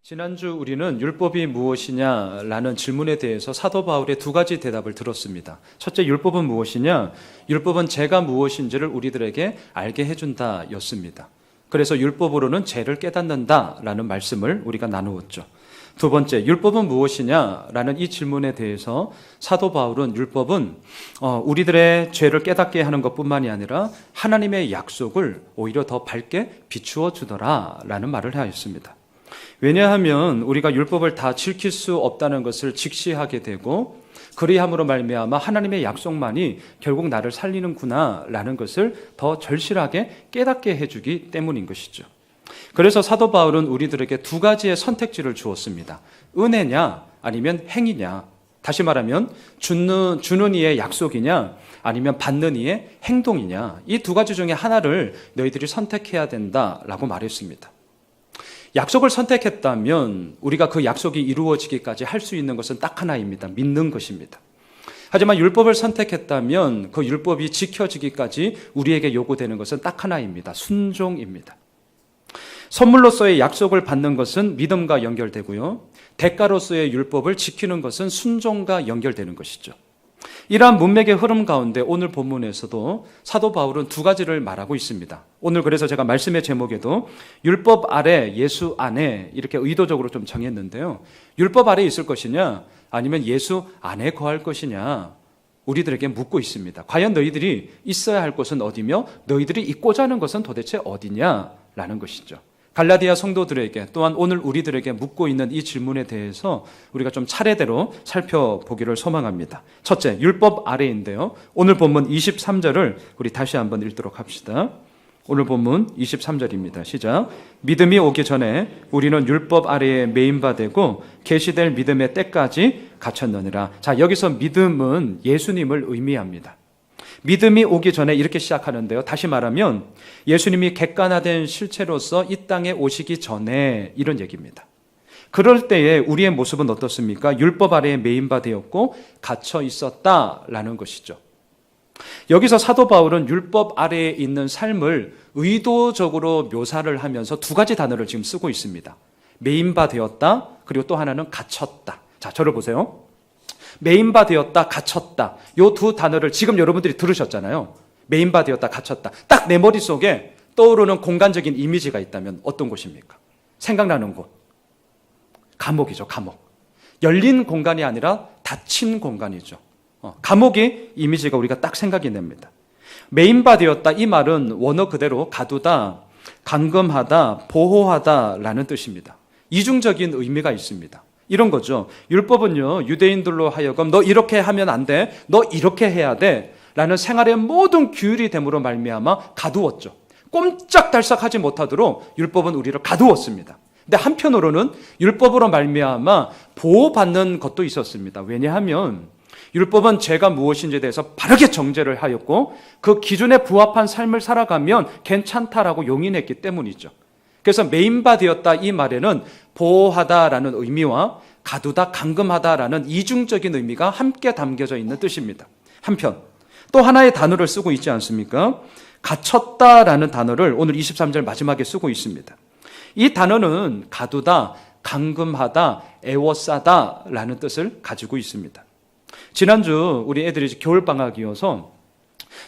지난주 우리는 율법이 무엇이냐라는 질문에 대해서 사도 바울의 두 가지 대답을 들었습니다. 첫째, 율법은 무엇이냐? 율법은 죄가 무엇인지를 우리들에게 알게 해준다 였습니다. 그래서 율법으로는 죄를 깨닫는다라는 말씀을 우리가 나누었죠. 두 번째, 율법은 무엇이냐라는 이 질문에 대해서 사도 바울은 율법은 우리들의 죄를 깨닫게 하는 것뿐만이 아니라 하나님의 약속을 오히려 더 밝게 비추어 주더라라는 말을 하였습니다. 왜냐하면 우리가 율법을 다 지킬 수 없다는 것을 직시하게 되고 그리함으로 말미암아 하나님의 약속만이 결국 나를 살리는구나라는 것을 더 절실하게 깨닫게 해주기 때문인 것이죠. 그래서 사도 바울은 우리들에게 두 가지의 선택지를 주었습니다. 은혜냐 아니면 행위냐. 다시 말하면 주는 이의 약속이냐 아니면 받는 이의 행동이냐. 이 두 가지 중에 하나를 너희들이 선택해야 된다라고 말했습니다. 약속을 선택했다면 우리가 그 약속이 이루어지기까지 할 수 있는 것은 딱 하나입니다. 믿는 것입니다. 하지만 율법을 선택했다면 그 율법이 지켜지기까지 우리에게 요구되는 것은 딱 하나입니다. 순종입니다. 선물로서의 약속을 받는 것은 믿음과 연결되고요. 대가로서의 율법을 지키는 것은 순종과 연결되는 것이죠. 이러한 문맥의 흐름 가운데 오늘 본문에서도 사도 바울은 두 가지를 말하고 있습니다. 오늘 그래서 제가 말씀의 제목에도 율법 아래 예수 안에 이렇게 의도적으로 좀 정했는데요. 율법 아래 있을 것이냐 아니면 예수 안에 거할 것이냐 우리들에게 묻고 있습니다. 과연 너희들이 있어야 할 곳은 어디며 너희들이 있고자 하는 것은 도대체 어디냐라는 것이죠. 갈라디아 성도들에게 또한 오늘 우리들에게 묻고 있는 이 질문에 대해서 우리가 좀 차례대로 살펴보기를 소망합니다. 첫째, 율법 아래인데요. 오늘 본문 23절을 우리 다시 한번 읽도록 합시다. 오늘 본문 23절입니다. 시작. 믿음이 오기 전에 우리는 율법 아래에 매인바 되고 계시될 믿음의 때까지 갇혔느니라. 자, 여기서 믿음은 예수님을 의미합니다. 믿음이 오기 전에 이렇게 시작하는데요. 다시 말하면 예수님이 객관화된 실체로서 이 땅에 오시기 전에 이런 얘기입니다. 그럴 때에 우리의 모습은 어떻습니까? 율법 아래에 매인바 되었고 갇혀 있었다라는 것이죠. 여기서 사도 바울은 율법 아래에 있는 삶을 의도적으로 묘사를 하면서 두 가지 단어를 지금 쓰고 있습니다. 매인바 되었다, 그리고 또 하나는 갇혔다. 자, 저를 보세요. 매인바 되었다, 갇혔다. 이 두 단어를 지금 여러분들이 들으셨잖아요. 매인바 되었다, 갇혔다. 딱 내 머릿속에 떠오르는 공간적인 이미지가 있다면 어떤 곳입니까? 생각나는 곳. 감옥이죠, 감옥. 열린 공간이 아니라 닫힌 공간이죠. 감옥의 이미지가 우리가 딱 생각이 납니다. 매인바 되었다, 이 말은 원어 그대로 가두다, 감금하다, 보호하다라는 뜻입니다. 이중적인 의미가 있습니다. 이런 거죠. 율법은요, 유대인들로 하여금 너 이렇게 하면 안 돼, 너 이렇게 해야 돼 라는 생활의 모든 규율이 됨으로 말미암아 가두었죠. 꼼짝달싹하지 못하도록 율법은 우리를 가두었습니다. 근데 한편으로는 율법으로 말미암아 보호받는 것도 있었습니다. 왜냐하면 율법은 죄가 무엇인지에 대해서 바르게 정죄를 하였고 그 기준에 부합한 삶을 살아가면 괜찮다라고 용인했기 때문이죠. 그래서 매인바 되었다 이 말에는 보호하다라는 의미와 가두다, 감금하다라는 이중적인 의미가 함께 담겨져 있는 뜻입니다. 한편 또 하나의 단어를 쓰고 있지 않습니까? 갇혔다라는 단어를 오늘 23절 마지막에 쓰고 있습니다. 이 단어는 가두다, 감금하다, 애워싸다라는 뜻을 가지고 있습니다. 지난주 우리 애들이 겨울방학이어서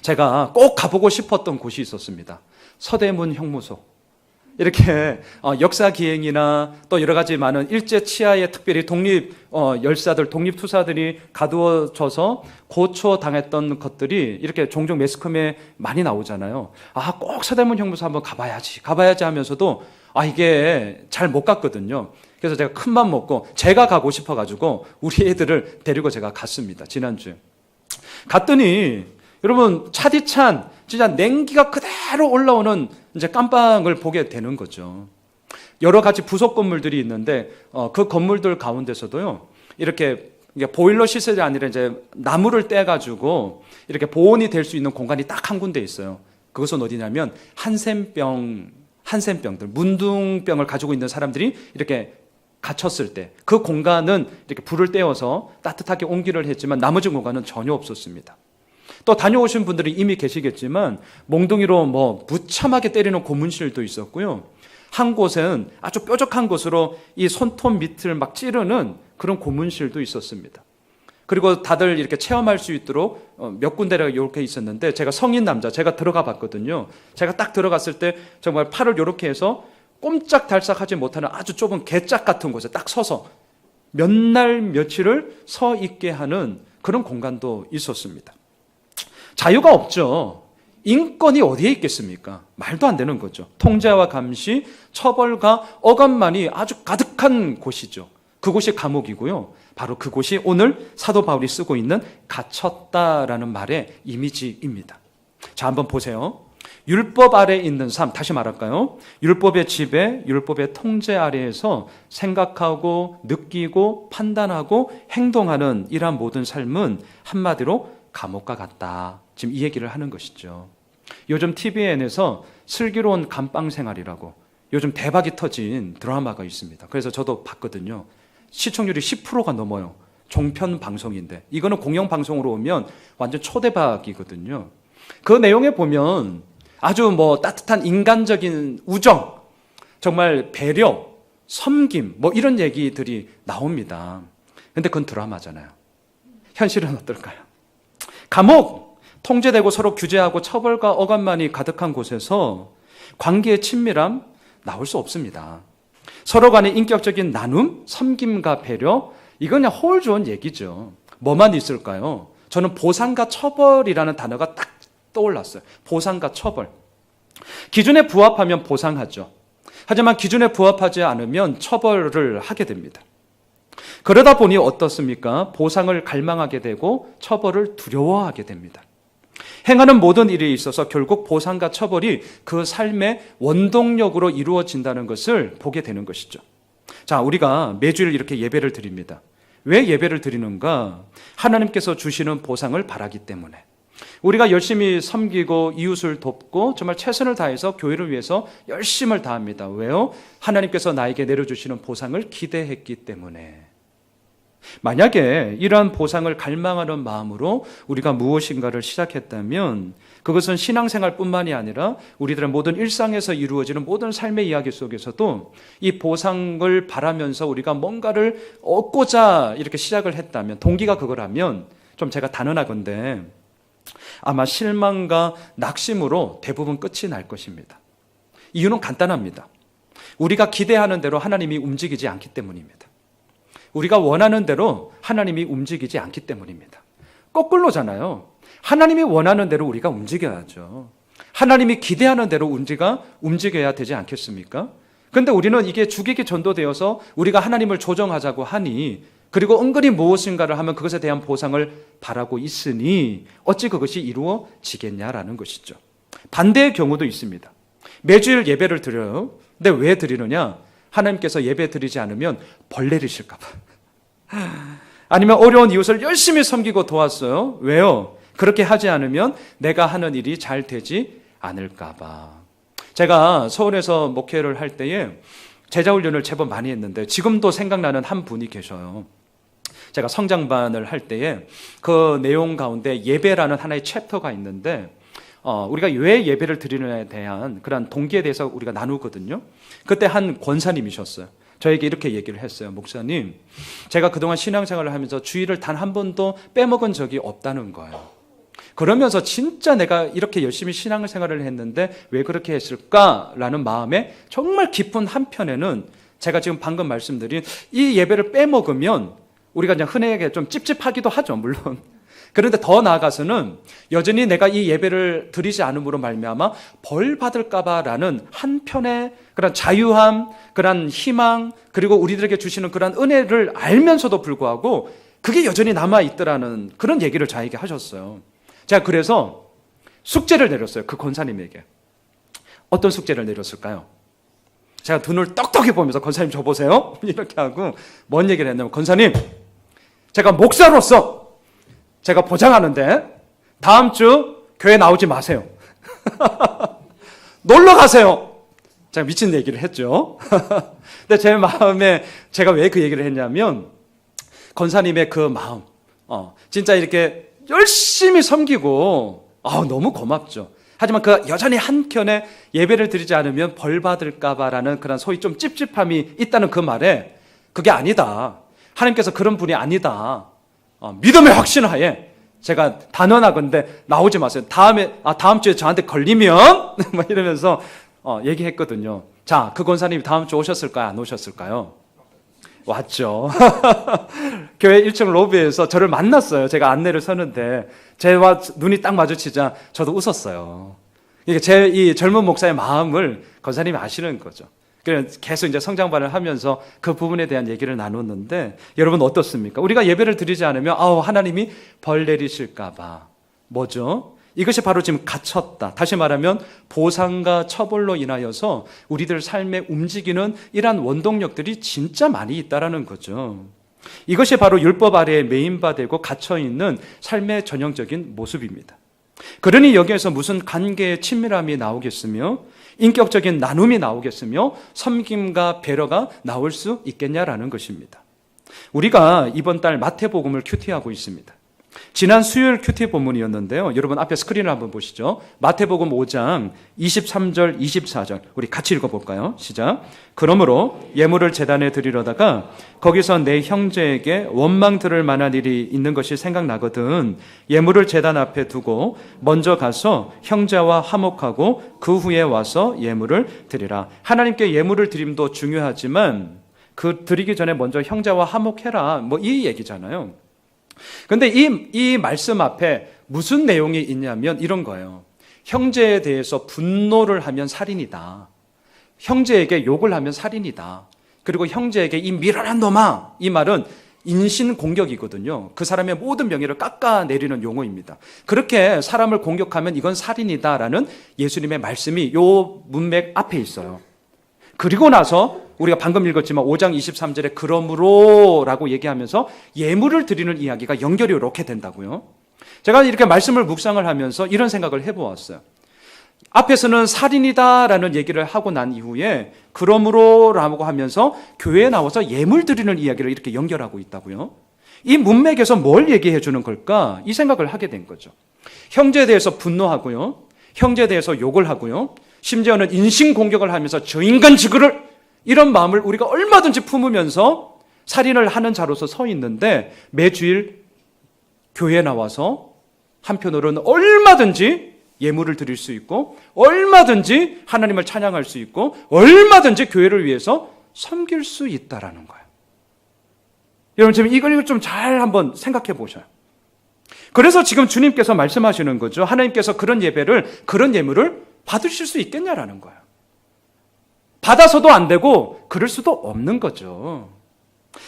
제가 꼭 가보고 싶었던 곳이 있었습니다. 서대문 형무소. 이렇게 역사기행이나 또 여러 가지 많은 일제 치하에 특별히 열사들, 독립투사들이 가두어져서 고초당했던 것들이 이렇게 종종 매스컴에 많이 나오잖아요. 아, 꼭 서대문 형무소 한번 가봐야지 하면서도 이게 잘 못 갔거든요. 그래서 제가 큰맘 먹고 제가 가고 싶어가지고 우리 애들을 데리고 제가 갔습니다. 지난주에. 갔더니 여러분 차디찬 진짜 냉기가 그대로 올라오는 이제 깜빵을 보게 되는 거죠. 여러 가지 부속 건물들이 있는데 그 건물들 가운데서도요 이렇게 보일러 시설이 아니라 이제 나무를 떼가지고 이렇게 보온이 될 수 있는 공간이 딱 한 군데 있어요. 그것은 어디냐면 한센병들, 문둥병을 가지고 있는 사람들이 이렇게 갇혔을 때 그 공간은 이렇게 불을 떼어서 따뜻하게 옮기를 했지만 나머지 공간은 전혀 없었습니다. 또 다녀오신 분들이 이미 계시겠지만 몽둥이로 무참하게 때리는 고문실도 있었고요. 한 곳은 아주 뾰족한 곳으로 이 손톱 밑을 막 찌르는 그런 고문실도 있었습니다. 그리고 다들 이렇게 체험할 수 있도록 몇 군데가 이렇게 있었는데, 제가 성인 남자, 제가 들어가 봤거든요. 제가 딱 들어갔을 때 정말 팔을 이렇게 해서 꼼짝달싹하지 못하는 아주 좁은 개짝 같은 곳에 딱 서서 몇 날 며칠을 서 있게 하는 그런 공간도 있었습니다. 자유가 없죠. 인권이 어디에 있겠습니까? 말도 안 되는 거죠. 통제와 감시, 처벌과 억압만이 아주 가득한 곳이죠. 그곳이 감옥이고요. 바로 그곳이 오늘 사도 바울이 쓰고 있는 갇혔다라는 말의 이미지입니다. 자, 한번 보세요. 율법 아래 있는 삶, 다시 말할까요? 율법의 지배, 율법의 통제 아래에서 생각하고 느끼고 판단하고 행동하는 이러한 모든 삶은 한마디로 감옥과 같다. 지금 이 얘기를 하는 것이죠. 요즘 TVN에서 슬기로운 감방 생활이라고 요즘 대박이 터진 드라마가 있습니다. 그래서 저도 봤거든요. 시청률이 10%가 넘어요. 종편 방송인데 이거는 공영 방송으로 오면 완전 초대박이거든요. 그 내용에 보면 아주 따뜻한 인간적인 우정, 정말 배려, 섬김 이런 얘기들이 나옵니다. 근데 그건 드라마잖아요. 현실은 어떨까요? 감옥, 통제되고 서로 규제하고 처벌과 억압만이 가득한 곳에서 관계의 친밀함 나올 수 없습니다. 서로 간의 인격적인 나눔, 섬김과 배려, 이건 그냥 허울 좋은 얘기죠. 뭐만 있을까요? 저는 보상과 처벌이라는 단어가 딱 떠올랐어요. 보상과 처벌. 기준에 부합하면 보상하죠. 하지만 기준에 부합하지 않으면 처벌을 하게 됩니다. 그러다 보니 어떻습니까? 보상을 갈망하게 되고 처벌을 두려워하게 됩니다. 행하는 모든 일에 있어서 결국 보상과 처벌이 그 삶의 원동력으로 이루어진다는 것을 보게 되는 것이죠. 자, 우리가 매주일 이렇게 예배를 드립니다. 왜 예배를 드리는가? 하나님께서 주시는 보상을 바라기 때문에. 우리가 열심히 섬기고 이웃을 돕고 정말 최선을 다해서 교회를 위해서 열심을 다합니다. 왜요? 하나님께서 나에게 내려주시는 보상을 기대했기 때문에. 만약에 이러한 보상을 갈망하는 마음으로 우리가 무엇인가를 시작했다면 그것은 신앙생활뿐만이 아니라 우리들의 모든 일상에서 이루어지는 모든 삶의 이야기 속에서도 이 보상을 바라면서 우리가 뭔가를 얻고자 이렇게 시작을 했다면, 동기가 그거라면 좀 제가 단언하건대 아마 실망과 낙심으로 대부분 끝이 날 것입니다. 이유는 간단합니다. 우리가 기대하는 대로 하나님이 움직이지 않기 때문입니다. 우리가 원하는 대로 하나님이 움직이지 않기 때문입니다. 거꾸로잖아요. 하나님이 원하는 대로 우리가 움직여야죠. 하나님이 기대하는 대로 우리가 움직여야 되지 않겠습니까? 그런데 우리는 이게 죽이기 전도되어서 우리가 하나님을 조정하자고 하니, 그리고 은근히 무엇인가를 하면 그것에 대한 보상을 바라고 있으니 어찌 그것이 이루어지겠냐라는 것이죠. 반대의 경우도 있습니다. 매주일 예배를 드려요. 근데 왜 드리느냐? 하나님께서 예배 드리지 않으면 벌 내리실까 봐. 아니면 어려운 이웃을 열심히 섬기고 도왔어요. 왜요? 그렇게 하지 않으면 내가 하는 일이 잘 되지 않을까 봐. 제가 서울에서 목회를 할 때에 제자훈련을 제법 많이 했는데 지금도 생각나는 한 분이 계셔요. 제가 성장반을 할 때에 그 내용 가운데 예배라는 하나의 챕터가 있는데 우리가 왜 예배를 드리느냐에 대한 그런 동기에 대해서 우리가 나누거든요. 그때 한 권사님이셨어요. 저에게 이렇게 얘기를 했어요. 목사님, 제가 그동안 신앙생활을 하면서 주일을 단 한 번도 빼먹은 적이 없다는 거예요. 그러면서 진짜 내가 이렇게 열심히 신앙생활을 했는데 왜 그렇게 했을까라는 마음에 정말 깊은 한편에는 제가 지금 방금 말씀드린 이 예배를 빼먹으면 우리가 그냥 흔하게 좀 찝찝하기도 하죠, 물론. 그런데 더 나아가서는 여전히 내가 이 예배를 드리지 않음으로 말미암아 벌 받을까봐라는 한편의 그런 자유함, 그런 희망, 그리고 우리들에게 주시는 그런 은혜를 알면서도 불구하고 그게 여전히 남아있더라는 그런 얘기를 저에게 하셨어요. 제가 그래서 숙제를 내렸어요. 그 권사님에게. 어떤 숙제를 내렸을까요? 제가 눈을 떡떡히 보면서 권사님 저 보세요. 이렇게 하고 뭔 얘기를 했냐면, 권사님, 제가 목사로서 제가 보장하는데 다음 주 교회 나오지 마세요. 놀러 가세요. 제가 미친 얘기를 했죠. 근데 제 마음에 제가 왜 그 얘기를 했냐면 권사님의 그 마음, 진짜 이렇게 열심히 섬기고 너무 고맙죠. 하지만 그 여전히 한켠에 예배를 드리지 않으면 벌 받을까봐라는 그런 소위 좀 찝찝함이 있다는 그 말에 그게 아니다. 하나님께서 그런 분이 아니다. 믿음의 확신하에 제가 단언하건대 나오지 마세요. 다음 주에 저한테 걸리면 막 이러면서 얘기했거든요. 자, 그 권사님이 다음 주 오셨을까요? 안 오셨을까요? 왔죠. 교회 1층 로비에서 저를 만났어요. 제가 안내를 서는데 제와 눈이 딱 마주치자 저도 웃었어요. 이게 제 이 젊은 목사의 마음을 권사님이 아시는 거죠. 그래서 계속 이제 성장반을 하면서 그 부분에 대한 얘기를 나눴는데 여러분 어떻습니까? 우리가 예배를 드리지 않으면 하나님이 벌 내리실까봐 뭐죠? 이것이 바로 지금 갇혔다. 다시 말하면 보상과 처벌로 인하여서 우리들 삶에 움직이는 이러한 원동력들이 진짜 많이 있다라는 거죠. 이것이 바로 율법 아래에 매인바되고 갇혀있는 삶의 전형적인 모습입니다. 그러니 여기에서 무슨 관계의 친밀함이 나오겠으며 인격적인 나눔이 나오겠으며 섬김과 배려가 나올 수 있겠냐라는 것입니다. 우리가 이번 달 마태복음을 큐티하고 있습니다. 지난 수요일 큐티 본문이었는데요. 여러분 앞에 스크린을 한번 보시죠. 마태복음 5장 23절 24절 우리 같이 읽어볼까요? 시작. 그러므로 예물을 제단에 드리려다가 거기서 내 형제에게 원망 들을 만한 일이 있는 것이 생각나거든 예물을 제단 앞에 두고 먼저 가서 형제와 화목하고 그 후에 와서 예물을 드리라. 하나님께 예물을 드림도 중요하지만 그 드리기 전에 먼저 형제와 화목해라. 뭐 이 얘기잖아요. 그런데 이 말씀 앞에 무슨 내용이 있냐면 이런 거예요. 형제에 대해서 분노를 하면 살인이다. 형제에게 욕을 하면 살인이다. 그리고 형제에게 이 미련한 놈아, 이 말은 인신공격이거든요. 그 사람의 모든 명예를 깎아내리는 용어입니다. 그렇게 사람을 공격하면 이건 살인이다라는 예수님의 말씀이 이 문맥 앞에 있어요. 그리고 나서 우리가 방금 읽었지만 5장 23절에 그러므로 라고 얘기하면서 예물을 드리는 이야기가 연결이 이렇게 된다고요. 제가 이렇게 말씀을 묵상을 하면서 이런 생각을 해보았어요. 앞에서는 살인이다라는 얘기를 하고 난 이후에 그러므로 라고 하면서 교회에 나와서 예물 드리는 이야기를 이렇게 연결하고 있다고요. 이 문맥에서 뭘 얘기해 주는 걸까? 이 생각을 하게 된 거죠. 형제에 대해서 분노하고요. 형제에 대해서 욕을 하고요. 심지어는 인신공격을 하면서 저 인간 지구를 이런 마음을 우리가 얼마든지 품으면서 살인을 하는 자로서 서 있는데 매주일 교회에 나와서 한편으로는 얼마든지 예물을 드릴 수 있고 얼마든지 하나님을 찬양할 수 있고 얼마든지 교회를 위해서 섬길 수 있다라는 거예요. 여러분 지금 이걸 좀 잘 한번 생각해 보셔요. 그래서 지금 주님께서 말씀하시는 거죠. 하나님께서 그런 예배를 그런 예물을 받으실 수 있겠냐라는 거예요. 받아서도 안 되고 그럴 수도 없는 거죠.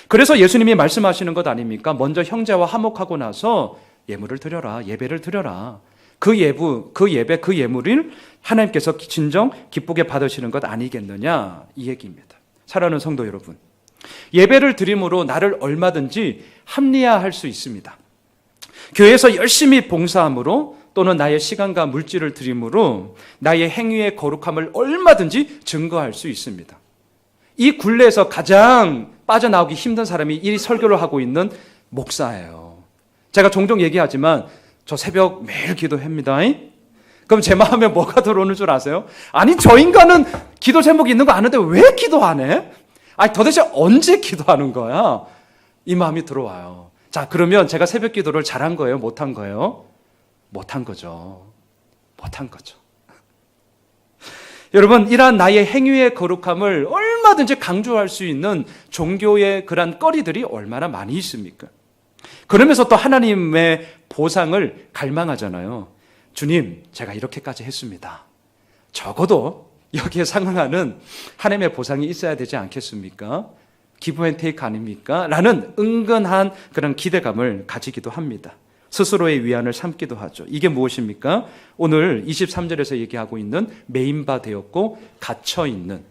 그래서 예수님이 말씀하시는 것 아닙니까? 먼저 형제와 화목하고 나서 예물을 드려라. 예배를 드려라. 그 예배, 그 예물을 하나님께서 진정 기쁘게 받으시는 것 아니겠느냐 이 얘기입니다. 사랑하는 성도 여러분, 예배를 드림으로 나를 얼마든지 합리화할 수 있습니다. 교회에서 열심히 봉사함으로 또는 나의 시간과 물질을 드림으로 나의 행위의 거룩함을 얼마든지 증거할 수 있습니다. 이 굴레에서 가장 빠져나오기 힘든 사람이 이 설교를 하고 있는 목사예요. 제가 종종 얘기하지만 저 새벽 매일 기도합니다. 그럼 제 마음에 뭐가 들어오는 줄 아세요? 아니 저 인간은 기도 제목이 있는 거 아는데 왜 기도 안 해? 아니 도대체 언제 기도하는 거야? 이 마음이 들어와요. 자, 그러면 제가 새벽 기도를 잘한 거예요? 못한 거예요? 못한 거죠. 못한 거죠. 여러분, 이러한 나의 행위의 거룩함을 얼마든지 강조할 수 있는 종교의 그런 거리들이 얼마나 많이 있습니까? 그러면서 또 하나님의 보상을 갈망하잖아요. 주님, 제가 이렇게까지 했습니다. 적어도 여기에 상응하는 하나님의 보상이 있어야 되지 않겠습니까? 기브 앤 테이크 아닙니까? 라는 은근한 그런 기대감을 가지기도 합니다. 스스로의 위안을 삼기도 하죠. 이게 무엇입니까? 오늘 23절에서 얘기하고 있는 메인바 되었고 갇혀있는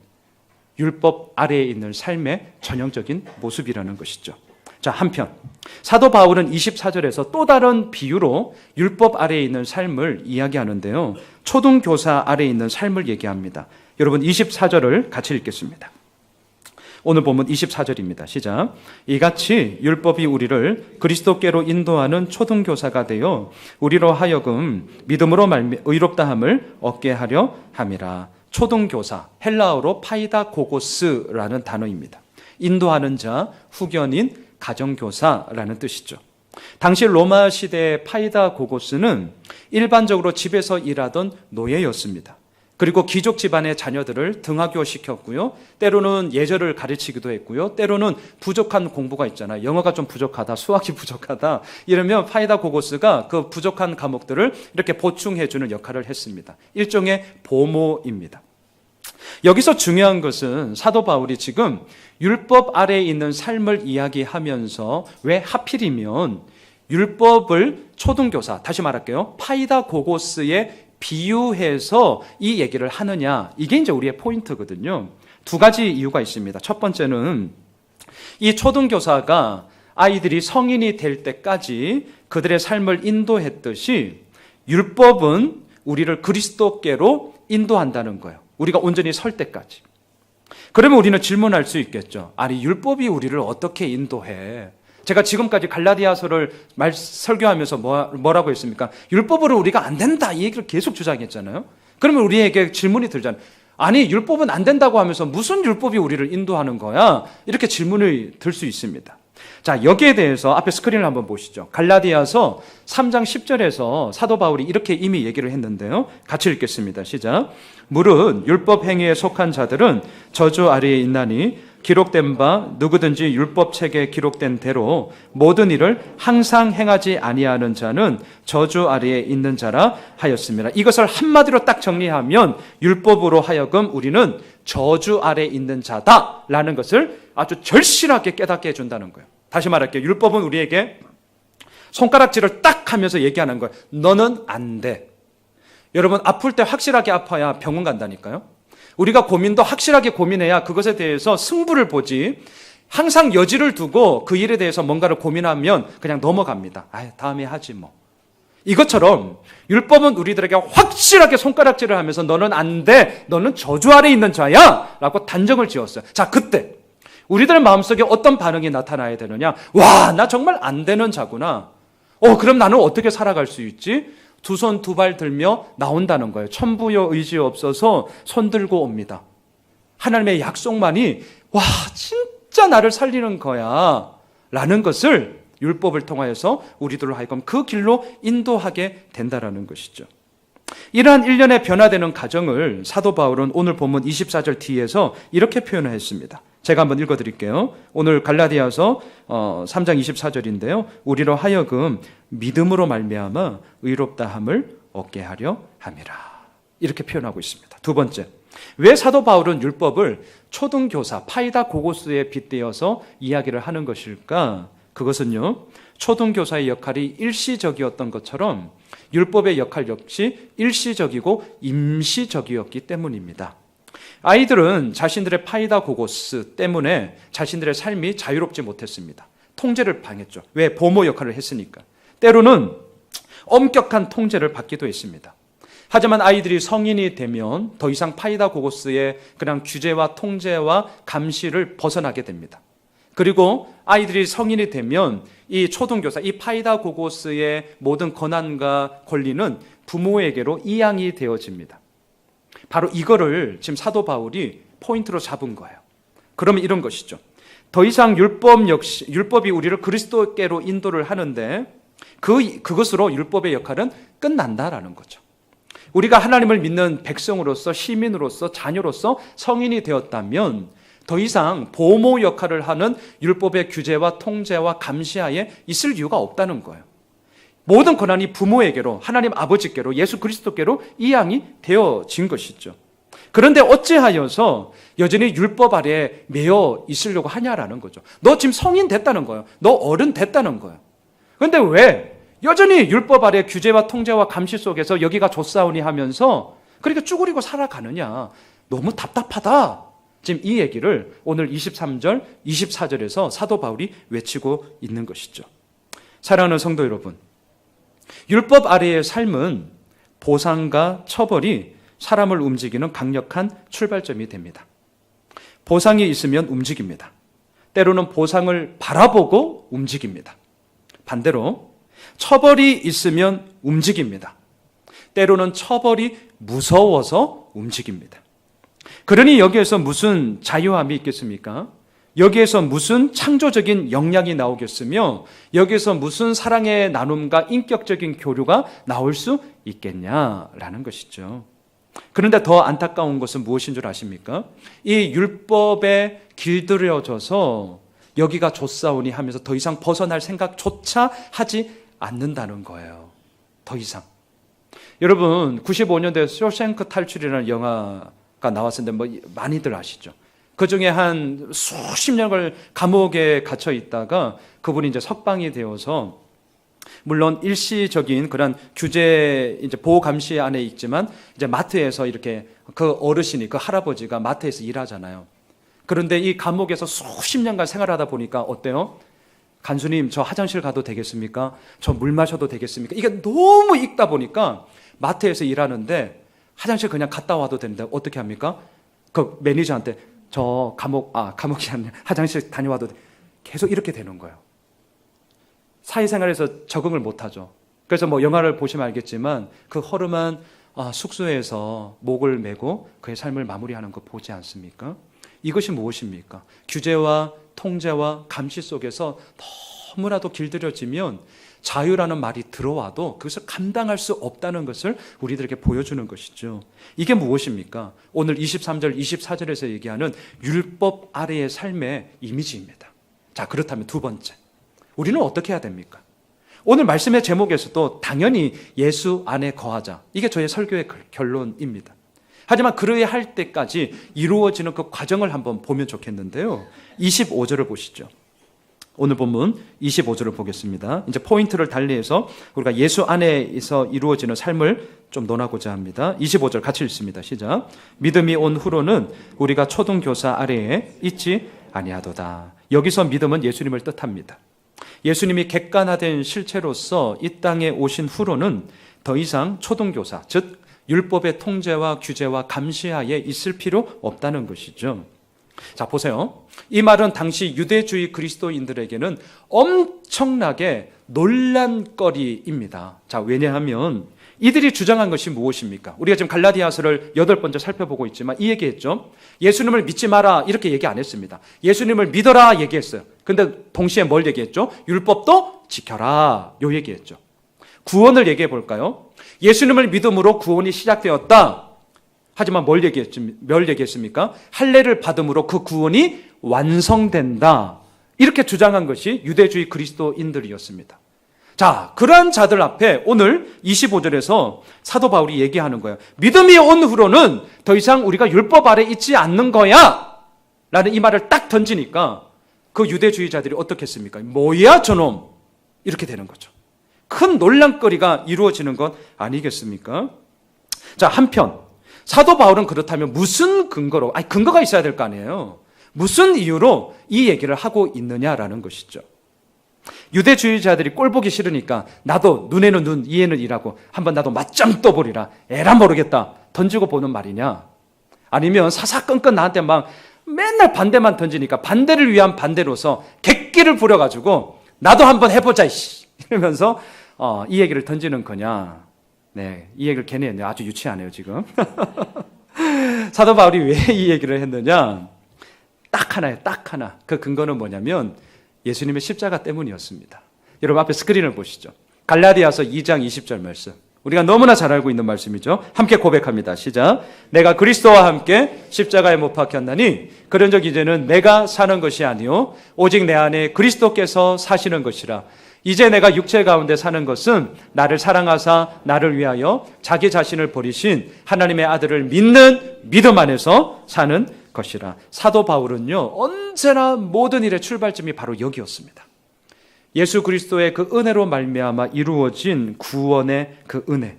율법 아래에 있는 삶의 전형적인 모습이라는 것이죠. 자, 한편 사도 바울은 24절에서 또 다른 비유로 율법 아래에 있는 삶을 이야기하는데요. 초등교사 아래에 있는 삶을 얘기합니다. 여러분 24절을 같이 읽겠습니다. 오늘 본문 24절입니다. 시작. 이같이 율법이 우리를 그리스도께로 인도하는 초등교사가 되어 우리로 하여금 믿음으로 의롭다함을 얻게 하려 함이라. 초등교사, 헬라어로 파이다고고스라는 단어입니다. 인도하는 자, 후견인, 가정교사라는 뜻이죠. 당시 로마 시대의 파이다고고스는 일반적으로 집에서 일하던 노예였습니다. 그리고 귀족 집안의 자녀들을 등하교시켰고요. 때로는 예절을 가르치기도 했고요. 때로는 부족한 공부가 있잖아요. 영어가 좀 부족하다, 수학이 부족하다 이러면 파이다고고스가 그 부족한 과목들을 이렇게 보충해주는 역할을 했습니다. 일종의 보모입니다. 여기서 중요한 것은 사도 바울이 지금 율법 아래에 있는 삶을 이야기하면서 왜 하필이면 율법을 초등교사, 다시 말할게요. 파이다고고스의 비유해서 이 얘기를 하느냐, 이게 이제 우리의 포인트거든요. 두 가지 이유가 있습니다. 첫 번째는 이 초등교사가 아이들이 성인이 될 때까지 그들의 삶을 인도했듯이 율법은 우리를 그리스도께로 인도한다는 거예요. 우리가 온전히 설 때까지. 그러면 우리는 질문할 수 있겠죠. 아니, 율법이 우리를 어떻게 인도해? 제가 지금까지 갈라디아서를 설교하면서 뭐라고 했습니까? 율법으로 우리가 안 된다 이 얘기를 계속 주장했잖아요. 그러면 우리에게 질문이 들잖아요. 아니, 율법은 안 된다고 하면서 무슨 율법이 우리를 인도하는 거야? 이렇게 질문이 들 수 있습니다. 자, 여기에 대해서 앞에 스크린을 한번 보시죠. 갈라디아서 3장 10절에서 사도 바울이 이렇게 이미 얘기를 했는데요. 같이 읽겠습니다. 시작. 무릇 율법 행위에 속한 자들은 저주 아래에 있나니 기록된 바 누구든지 율법책에 기록된 대로 모든 일을 항상 행하지 아니하는 자는 저주 아래에 있는 자라 하였습니다. 이것을 한마디로 딱 정리하면 율법으로 하여금 우리는 저주 아래에 있는 자다라는 것을 아주 절실하게 깨닫게 해준다는 거예요. 다시 말할게요. 율법은 우리에게 손가락질을 딱 하면서 얘기하는 거예요. 너는 안 돼. 여러분, 아플 때 확실하게 아파야 병원 간다니까요. 우리가 고민도 확실하게 고민해야 그것에 대해서 승부를 보지, 항상 여지를 두고 그 일에 대해서 뭔가를 고민하면 그냥 넘어갑니다. 다음에 하지 뭐. 이것처럼 율법은 우리들에게 확실하게 손가락질을 하면서 너는 안 돼, 너는 저주 아래 있는 자야 라고 단정을 지었어요. 자, 그때 우리들 마음속에 어떤 반응이 나타나야 되느냐? 와, 나 정말 안 되는 자구나. 그럼 나는 어떻게 살아갈 수 있지? 두 손 두 발 들며 나온다는 거예요. 천부여 의지 없어서 손 들고 옵니다. 하나님의 약속만이 와, 진짜 나를 살리는 거야 라는 것을 율법을 통하여서 우리들로 하여금 그 길로 인도하게 된다라는 것이죠. 이러한 일련의 변화되는 과정을 사도 바울은 오늘 본문 24절 뒤에서 이렇게 표현을 했습니다. 제가 한번 읽어드릴게요. 오늘 갈라디아서 3장 24절인데요. 우리로 하여금 믿음으로 말미암아 의롭다함을 얻게 하려 함이라. 이렇게 표현하고 있습니다. 두 번째, 왜 사도 바울은 율법을 초등교사, 파이다고고스에 빗대어서 이야기를 하는 것일까? 그것은요, 초등교사의 역할이 일시적이었던 것처럼 율법의 역할 역시 일시적이고 임시적이었기 때문입니다. 아이들은 자신들의 파이다고고스 때문에 자신들의 삶이 자유롭지 못했습니다. 통제를 당했죠. 왜? 보모 역할을 했으니까. 때로는 엄격한 통제를 받기도 했습니다. 하지만 아이들이 성인이 되면 더 이상 파이다고고스의 그냥 규제와 통제와 감시를 벗어나게 됩니다. 그리고 아이들이 성인이 되면 이 초등교사, 이 파이다고고스의 모든 권한과 권리는 부모에게로 이양이 되어집니다. 바로 이거를 지금 사도 바울이 포인트로 잡은 거예요. 그러면 이런 것이죠. 더 이상 율법이 우리를 그리스도께로 인도를 하는데 그것으로 율법의 역할은 끝난다라는 거죠. 우리가 하나님을 믿는 백성으로서, 시민으로서, 자녀로서 성인이 되었다면 더 이상 보호 역할을 하는 율법의 규제와 통제와 감시하에 있을 이유가 없다는 거예요. 모든 권한이 부모에게로, 하나님 아버지께로, 예수 그리스도께로 이양이 되어진 것이죠. 그런데 어찌하여서 여전히 율법 아래에 매여 있으려고 하냐라는 거죠. 너 지금 성인 됐다는 거예요. 너 어른 됐다는 거예요. 그런데 왜 여전히 율법 아래 규제와 통제와 감시 속에서 여기가 좋사오니 하면서 그렇게 쭈그리고 살아가느냐. 너무 답답하다. 지금 이 얘기를 오늘 23절, 24절에서 사도 바울이 외치고 있는 것이죠. 사랑하는 성도 여러분, 율법 아래의 삶은 보상과 처벌이 사람을 움직이는 강력한 출발점이 됩니다. 보상이 있으면 움직입니다. 때로는 보상을 바라보고 움직입니다. 반대로 처벌이 있으면 움직입니다. 때로는 처벌이 무서워서 움직입니다. 그러니 여기에서 무슨 자유함이 있겠습니까? 여기에서 무슨 창조적인 역량이 나오겠으며 여기에서 무슨 사랑의 나눔과 인격적인 교류가 나올 수 있겠냐라는 것이죠. 그런데 더 안타까운 것은 무엇인 줄 아십니까? 이 율법에 길들여져서 여기가 좋사오니 하면서 더 이상 벗어날 생각조차 하지 않는다는 거예요. 더 이상. 여러분 95년도에 쇼생크 탈출이라는 영화가 나왔었는데 뭐 많이들 아시죠? 그중에 한 수십 년을 감옥에 갇혀 있다가 그분이 이제 석방이 되어서 물론 일시적인 그런 규제 이제 보호 감시 안에 있지만 이제 마트에서 이렇게 그 어르신이 그 할아버지가 마트에서 일하잖아요. 그런데 이 감옥에서 수십 년간 생활하다 보니까 어때요? 간수님 저 화장실 가도 되겠습니까? 저 물 마셔도 되겠습니까? 이게 너무 익다 보니까 마트에서 일하는데 화장실 그냥 갔다 와도 되는데 어떻게 합니까? 그 매니저한테 저 감옥이 아니라 화장실 다녀와도 돼. 계속 이렇게 되는 거예요. 사회생활에서 적응을 못하죠. 그래서 뭐 영화를 보시면 알겠지만 그 허름한 숙소에서 목을 메고 그의 삶을 마무리하는 거 보지 않습니까? 이것이 무엇입니까? 규제와 통제와 감시 속에서 너무나도 길들여지면 자유라는 말이 들어와도 그것을 감당할 수 없다는 것을 우리들에게 보여주는 것이죠. 이게 무엇입니까? 오늘 23절, 24절에서 얘기하는 율법 아래의 삶의 이미지입니다. 자, 그렇다면 두 번째. 우리는 어떻게 해야 됩니까? 오늘 말씀의 제목에서도 당연히 예수 안에 거하자. 이게 저의 설교의 결론입니다. 하지만 그러해야 할 때까지 이루어지는 그 과정을 한번 보면 좋겠는데요. 25절을 보시죠. 오늘 본문 25절을 보겠습니다. 이제 포인트를 달리해서 우리가 예수 안에서 이루어지는 삶을 좀 논하고자 합니다. 25절 같이 읽습니다. 시작. 믿음이 온 후로는 우리가 초등교사 아래에 있지 아니하도다. 여기서 믿음은 예수님을 뜻합니다. 예수님이 객관화된 실체로서 이 땅에 오신 후로는 더 이상 초등교사, 즉 율법의 통제와 규제와 감시하에 있을 필요 없다는 것이죠. 자, 보세요. 이 말은 당시 유대주의 그리스도인들에게는 엄청나게 논란거리입니다. 자, 왜냐하면 이들이 주장한 것이 무엇입니까? 우리가 지금 갈라디아서를 8번째 살펴보고 있지만 이 얘기했죠. 예수님을 믿지 마라 이렇게 얘기 안 했습니다. 예수님을 믿어라 얘기했어요. 근데 동시에 뭘 얘기했죠? 율법도 지켜라 요 얘기했죠. 구원을 얘기해 볼까요? 예수님을 믿음으로 구원이 시작되었다. 하지만 뭘 얘기했습니까? 할례를 받음으로 그 구원이 완성된다. 이렇게 주장한 것이 유대주의 그리스도인들이었습니다. 자, 그러한 자들 앞에 오늘 25절에서 사도 바울이 얘기하는 거예요. 믿음이 온 후로는 더 이상 우리가 율법 아래 있지 않는 거야 라는 이 말을 딱 던지니까 그 유대주의자들이 어떻게 했습니까? 뭐야 저놈 이렇게 되는 거죠. 큰 논란거리가 이루어지는 것 아니겠습니까? 자, 한편 사도 바울은 그렇다면 무슨 근거로, 근거가 있어야 될 거 아니에요. 무슨 이유로 이 얘기를 하고 있느냐라는 것이죠. 유대주의자들이 꼴보기 싫으니까 나도 눈에는 눈, 이에는 이라고 한번 나도 맞짱 떠보리라. 에라 모르겠다. 던지고 보는 말이냐? 아니면 사사건건 나한테 막 맨날 반대만 던지니까 반대를 위한 반대로서 객기를 부려가지고 나도 한번 해보자 이러면서 이 얘기를 던지는 거냐? 네, 이 얘기를 괜히 했네요. 아주 유치하네요 지금. 사도 바울이 왜 이 얘기를 했느냐? 딱 하나예요. 딱 하나. 그 근거는 뭐냐면 예수님의 십자가 때문이었습니다. 여러분 앞에 스크린을 보시죠. 갈라디아서 2장 20절 말씀. 우리가 너무나 잘 알고 있는 말씀이죠. 함께 고백합니다. 시작. 내가 그리스도와 함께 십자가에 못 박혔나니 그런즉 이제는 내가 사는 것이 아니요 오직 내 안에 그리스도께서 사시는 것이라. 이제 내가 육체 가운데 사는 것은 나를 사랑하사 나를 위하여 자기 자신을 버리신 하나님의 아들을 믿는 믿음 안에서 사는 것이라. 사도 바울은요 언제나 모든 일의 출발점이 바로 여기였습니다. 예수 그리스도의 그 은혜로 말미암아 이루어진 구원의 그 은혜,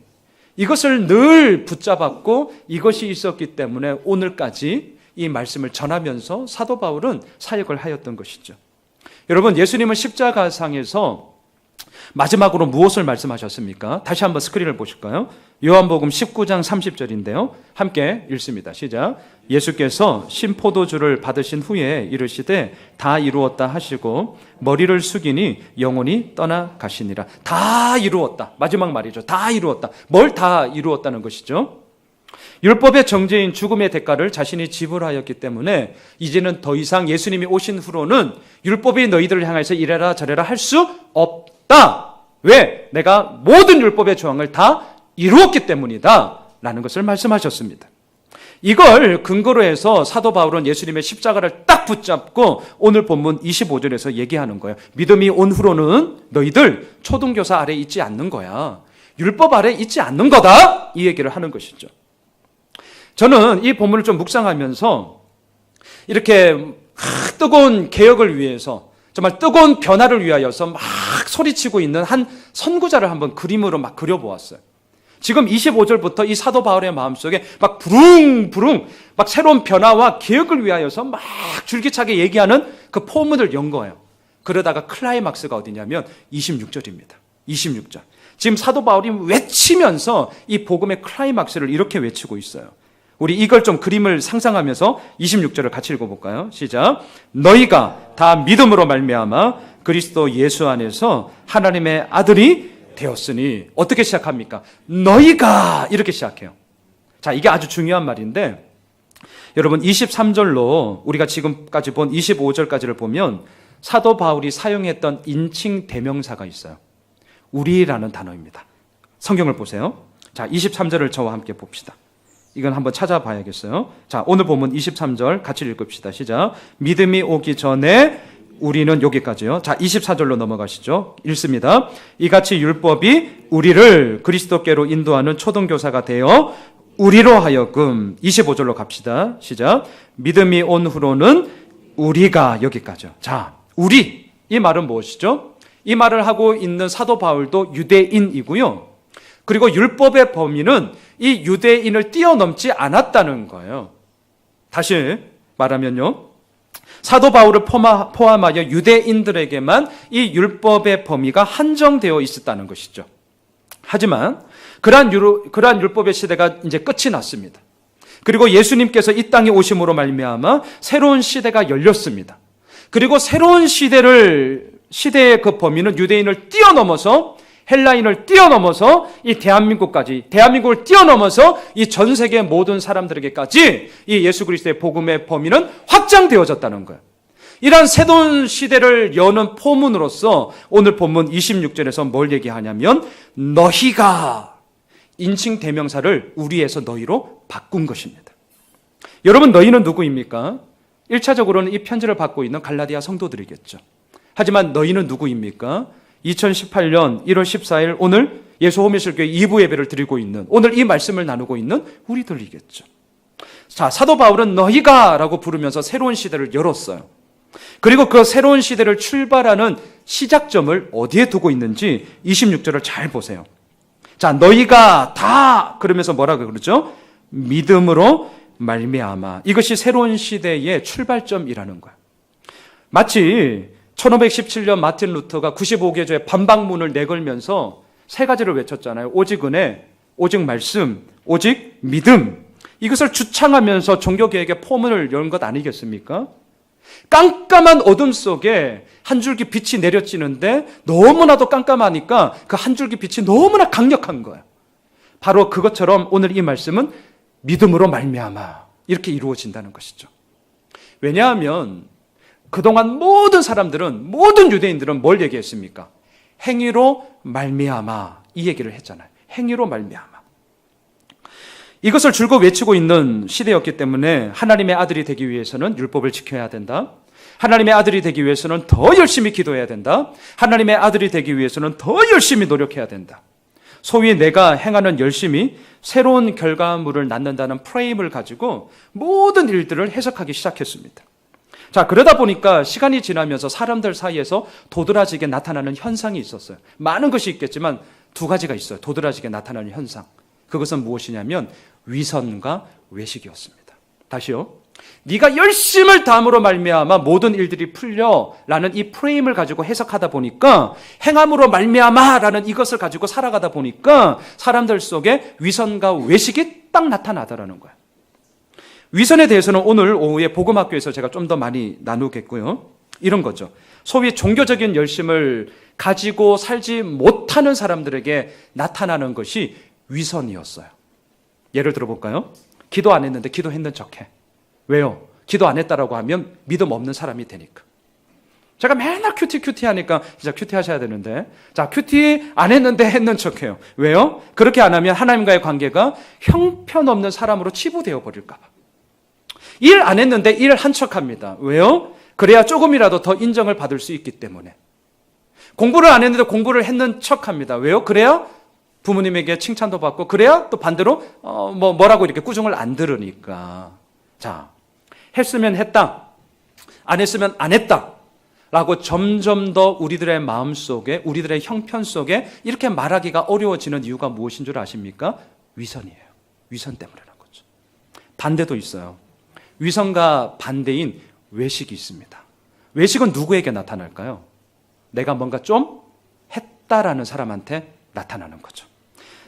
이것을 늘 붙잡았고 이것이 있었기 때문에 오늘까지 이 말씀을 전하면서 사도 바울은 사역을 하였던 것이죠. 여러분, 예수님은 십자가상에서 마지막으로 무엇을 말씀하셨습니까? 다시 한번 스크린을 보실까요? 요한복음 19장 30절인데요. 함께 읽습니다. 시작. 예수께서 신포도주를 받으신 후에 이르시되 다 이루었다 하시고 머리를 숙이니 영혼이 떠나가시니라. 다 이루었다. 마지막 말이죠. 다 이루었다. 뭘 다 이루었다는 것이죠? 율법의 정죄인 죽음의 대가를 자신이 지불하였기 때문에 이제는 더 이상 예수님이 오신 후로는 율법이 너희들을 향해서 이래라 저래라 할 수 없다. 왜? 내가 모든 율법의 조항을 다 이루었기 때문이다 라는 것을 말씀하셨습니다. 이걸 근거로 해서 사도 바울은 예수님의 십자가를 딱 붙잡고 오늘 본문 25절에서 얘기하는 거예요. 믿음이 온 후로는 너희들 초등교사 아래 있지 않는 거야. 율법 아래 있지 않는 거다. 이 얘기를 하는 것이죠. 저는 이 본문을 좀 묵상하면서 이렇게 뜨거운 개혁을 위해서 정말 뜨거운 변화를 위하여서 막 소리치고 있는 한 선구자를 한번 그림으로 막 그려보았어요. 지금 25절부터 이 사도 바울의 마음속에 막 부릉부릉 막 새로운 변화와 개혁을 위하여서 막 줄기차게 얘기하는 그 포문을 연 거예요. 그러다가 클라이막스가 어디냐면 26절입니다. 26절. 지금 사도 바울이 외치면서 이 복음의 클라이막스를 이렇게 외치고 있어요. 우리 이걸 좀 그림을 상상하면서 26절을 같이 읽어볼까요? 시작. 너희가 다 믿음으로 말미암아 그리스도 예수 안에서 하나님의 아들이 되었으니. 어떻게 시작합니까? 너희가 이렇게 시작해요. 자, 이게 아주 중요한 말인데 여러분 23절로 우리가 지금까지 본 25절까지를 보면 사도 바울이 사용했던 인칭 대명사가 있어요. 우리라는 단어입니다. 성경을 보세요. 자, 23절을 저와 함께 봅시다. 이건 한번 찾아봐야겠어요. 자, 오늘 본문 23절 같이 읽읍시다. 시작. 믿음이 오기 전에 우리는 여기까지요. 자, 24절로 넘어가시죠. 읽습니다. 이같이 율법이 우리를 그리스도께로 인도하는 초등교사가 되어 우리로 하여금 25절로 갑시다. 시작. 믿음이 온 후로는 우리가 여기까지요. 자, 우리 이 말은 무엇이죠? 이 말을 하고 있는 사도 바울도 유대인이고요. 그리고 율법의 범위는 이 유대인을 뛰어넘지 않았다는 거예요. 다시 말하면요. 사도 바울을 포함하여 유대인들에게만 이 율법의 범위가 한정되어 있었다는 것이죠. 하지만 그러한 율법의 시대가 이제 끝이 났습니다. 그리고 예수님께서 이 땅에 오심으로 말미암아 새로운 시대가 열렸습니다. 그리고 새로운 시대의 그 범위는 유대인을 뛰어넘어서 헬라인을 뛰어넘어서 이 대한민국을 뛰어넘어서 이 전 세계 모든 사람들에게까지 이 예수 그리스도의 복음의 범위는 확장되어졌다는 거예요. 이러한 새로운 시대를 여는 포문으로서 오늘 본문 26절에서 뭘 얘기하냐면 너희가 인칭 대명사를 우리에서 너희로 바꾼 것입니다. 여러분 너희는 누구입니까? 1차적으로는 이 편지를 받고 있는 갈라디아 성도들이겠죠. 하지만 너희는 누구입니까? 2018년 1월 14일 오늘 예수 호미술교회 2부 예배를 드리고 있는 오늘 이 말씀을 나누고 있는 우리들이겠죠. 자, 사도 바울은 너희가 라고 부르면서 새로운 시대를 열었어요. 그리고 그 새로운 시대를 출발하는 시작점을 어디에 두고 있는지 26절을 잘 보세요. 자, 너희가 다 그러면서 뭐라고 그러죠? 믿음으로 말미암아. 이것이 새로운 시대의 출발점이라는 거야. 마치 1517년 마틴 루터가 95개조의 반박문을 내걸면서 세 가지를 외쳤잖아요. 오직 은혜, 오직 말씀, 오직 믿음. 이것을 주창하면서 종교개혁의 포문을 연 것 아니겠습니까? 깜깜한 어둠 속에 한 줄기 빛이 내려지는데 너무나도 깜깜하니까 그 한 줄기 빛이 너무나 강력한 거예요. 바로 그것처럼 오늘 이 말씀은 믿음으로 말미암아 이렇게 이루어진다는 것이죠. 왜냐하면 그동안 모든 사람들은, 모든 유대인들은 뭘 얘기했습니까? 행위로 말미암아 이 얘기를 했잖아요. 행위로 말미암아. 이것을 줄곧 외치고 있는 시대였기 때문에 하나님의 아들이 되기 위해서는 율법을 지켜야 된다. 하나님의 아들이 되기 위해서는 더 열심히 기도해야 된다. 하나님의 아들이 되기 위해서는 더 열심히 노력해야 된다. 소위 내가 행하는 열심이 새로운 결과물을 낳는다는 프레임을 가지고 모든 일들을 해석하기 시작했습니다. 자, 그러다 보니까 시간이 지나면서 사람들 사이에서 도드라지게 나타나는 현상이 있었어요. 많은 것이 있겠지만 두 가지가 있어요. 도드라지게 나타나는 현상. 그것은 무엇이냐면 위선과 외식이었습니다. 다시요. 네가 열심을 다함으로 말미암아 모든 일들이 풀려라는 이 프레임을 가지고 해석하다 보니까 행함으로 말미암아라는 이것을 가지고 살아가다 보니까 사람들 속에 위선과 외식이 딱 나타나더라는 거예요. 위선에 대해서는 오늘 오후에 복음학교에서 제가 좀 더 많이 나누겠고요. 이런 거죠. 소위 종교적인 열심을 가지고 살지 못하는 사람들에게 나타나는 것이 위선이었어요. 예를 들어볼까요? 기도 안 했는데 기도했는 척해. 왜요? 기도 안 했다라고 하면 믿음 없는 사람이 되니까. 제가 맨날 큐티 하니까 진짜 큐티 하셔야 되는데, 자, 큐티 안 했는데 했는 척해요. 왜요? 그렇게 안 하면 하나님과의 관계가 형편없는 사람으로 치부되어 버릴까 봐. 일 안 했는데 일 한 척합니다. 왜요? 그래야 조금이라도 더 인정을 받을 수 있기 때문에. 공부를 안 했는데 공부를 했는 척합니다. 왜요? 그래야 부모님에게 칭찬도 받고, 그래야 또 반대로 뭐라고 이렇게 꾸중을 안 들으니까. 자, 했으면 했다, 안 했으면 안 했다 라고 점점 더 우리들의 마음 속에, 우리들의 형편 속에 이렇게 말하기가 어려워지는 이유가 무엇인 줄 아십니까? 위선이에요. 위선 때문이라는 거죠. 반대도 있어요. 위선과 반대인 외식이 있습니다. 외식은 누구에게 나타날까요? 내가 뭔가 좀 했다라는 사람한테 나타나는 거죠.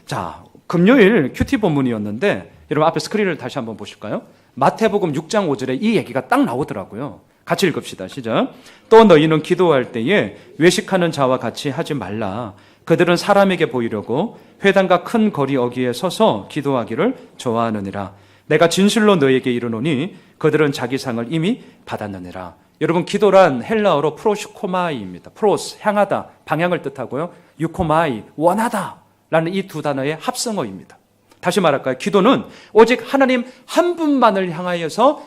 자, 금요일 큐티 본문이었는데 여러분 앞에 스크린을 다시 한번 보실까요? 마태복음 6장 5절에 이 얘기가 딱 나오더라고요. 같이 읽읍시다. 시작. 또 너희는 기도할 때에 외식하는 자와 같이 하지 말라. 그들은 사람에게 보이려고 회당과 큰 거리 어귀에 서서 기도하기를 좋아하느니라. 내가 진실로 너희에게 이르노니 그들은 자기 상을 이미 받았느니라. 여러분, 기도란 헬라어로 프로시코마이입니다. 프로스, 향하다, 방향을 뜻하고요. 유코마이, 원하다 라는 이 두 단어의 합성어입니다. 다시 말할까요? 기도는 오직 하나님 한 분만을 향하여서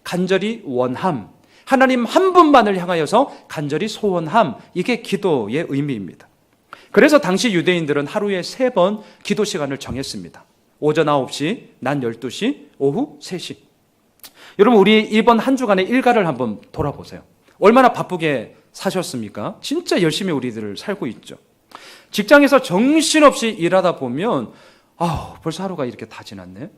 간절히 원함, 하나님 한 분만을 향하여서 간절히 소원함, 이게 기도의 의미입니다. 그래서 당시 유대인들은 하루에 3번 기도 시간을 정했습니다. 오전 9시, 낮 12시, 오후 3시. 여러분, 우리 이번 한 주간의 일과를 한번 돌아보세요. 얼마나 바쁘게 사셨습니까? 진짜 열심히 우리들을 살고 있죠. 직장에서 정신없이 일하다 보면 벌써 하루가 이렇게 다 지났네.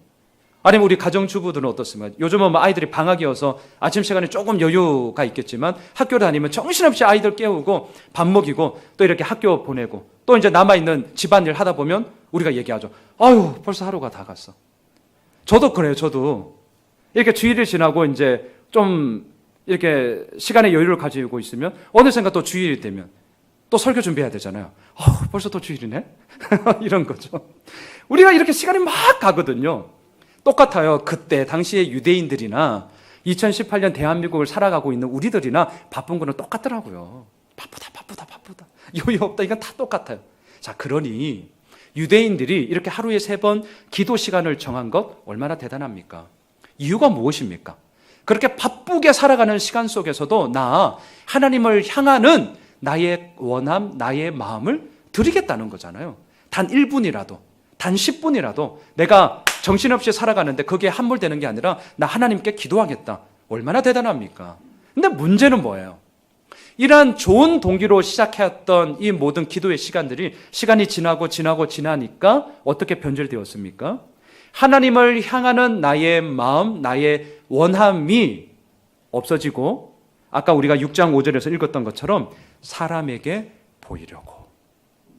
아니면 우리 가정주부들은 어떻습니까? 요즘은 뭐 아이들이 방학이어서 아침 시간에 조금 여유가 있겠지만 학교 다니면 정신없이 아이들 깨우고 밥 먹이고 또 이렇게 학교 보내고 또 이제 남아있는 집안일 하다 보면 우리가 얘기하죠. 벌써 하루가 다 갔어. 저도 그래요. 저도 이렇게 주일이 지나고 이제 좀 이렇게 시간의 여유를 가지고 있으면 어느샌가 또 주일이 되면 또 설교 준비해야 되잖아요. 벌써 또 주일이네? 이런 거죠. 우리가 이렇게 시간이 막 가거든요. 똑같아요. 그때 당시의 유대인들이나 2018년 대한민국을 살아가고 있는 우리들이나 바쁜 거는 똑같더라고요. 바쁘다. 여유 없다. 이건 다 똑같아요. 자, 그러니 유대인들이 이렇게 하루에 3번 기도 시간을 정한 것 얼마나 대단합니까? 이유가 무엇입니까? 그렇게 바쁘게 살아가는 시간 속에서도 나 하나님을 향하는 나의 원함, 나의 마음을 드리겠다는 거잖아요. 단 1분이라도, 단 10분이라도 내가 정신없이 살아가는데 거기에 함몰되는 게 아니라 나 하나님께 기도하겠다. 얼마나 대단합니까? 근데 문제는 뭐예요? 이러한 좋은 동기로 시작했던 이 모든 기도의 시간들이 시간이 지나니까 어떻게 변질되었습니까? 하나님을 향하는 나의 마음, 나의 원함이 없어지고 아까 우리가 6장 5절에서 읽었던 것처럼 사람에게 보이려고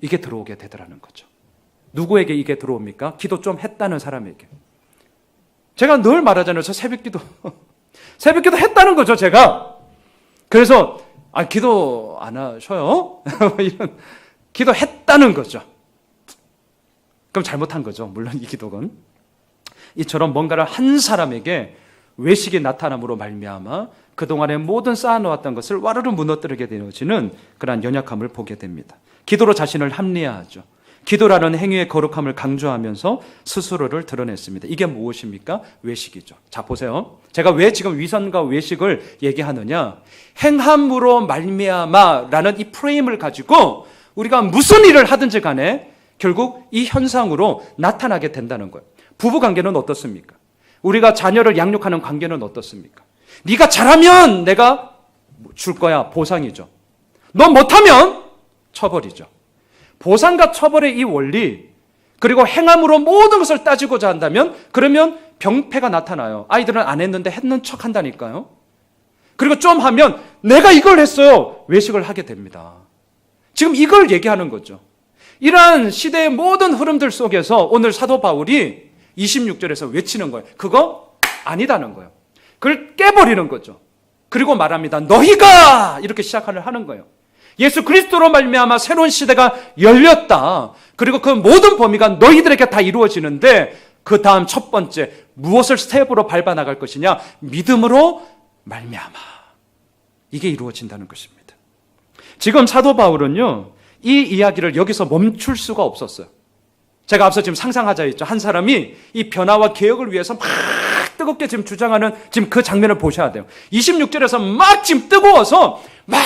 이게 들어오게 되더라는 거죠. 누구에게 이게 들어옵니까? 기도 좀 했다는 사람에게. 제가 늘 말하잖아요. 저 새벽기도 했다는 거죠, 제가. 그래서 기도 안 하셔요? 이런 기도했다는 거죠. 그럼 잘못한 거죠. 물론 이 기도는. 이처럼 뭔가를 한 사람에게 외식이 나타남으로 말미암아 그동안에 모든 쌓아놓았던 것을 와르르 무너뜨리게 되어지는 그러한 연약함을 보게 됩니다. 기도로 자신을 합리화하죠. 기도라는 행위의 거룩함을 강조하면서 스스로를 드러냈습니다. 이게 무엇입니까? 외식이죠. 자, 보세요. 제가 왜 지금 위선과 외식을 얘기하느냐? 행함으로 말미암아라는 이 프레임을 가지고 우리가 무슨 일을 하든지 간에 결국 이 현상으로 나타나게 된다는 거예요. 부부 관계는 어떻습니까? 우리가 자녀를 양육하는 관계는 어떻습니까? 네가 잘하면 내가 줄 거야. 보상이죠. 너 못하면 처벌이죠. 보상과 처벌의 이 원리, 그리고 행함으로 모든 것을 따지고자 한다면 그러면 병폐가 나타나요. 아이들은 안 했는데 했는 척 한다니까요. 그리고 좀 하면 내가 이걸 했어요. 외식을 하게 됩니다. 지금 이걸 얘기하는 거죠. 이러한 시대의 모든 흐름들 속에서 오늘 사도 바울이 26절에서 외치는 거예요. 그거 아니다는 거예요. 그걸 깨버리는 거죠. 그리고 말합니다. 너희가 이렇게 시작하는 거예요. 예수 그리스도로 말미암아 새로운 시대가 열렸다. 그리고 그 모든 범위가 너희들에게 다 이루어지는데 그 다음 첫 번째 무엇을 스텝으로 밟아 나갈 것이냐? 믿음으로 말미암아. 이게 이루어진다는 것입니다. 지금 사도 바울은요, 이 이야기를 여기서 멈출 수가 없었어요. 제가 앞서 지금 상상하자 했죠. 한 사람이 이 변화와 개혁을 위해서 막 뜨겁게 지금 주장하는 지금 그 장면을 보셔야 돼요. 26절에서 막 지금 뜨거워서 막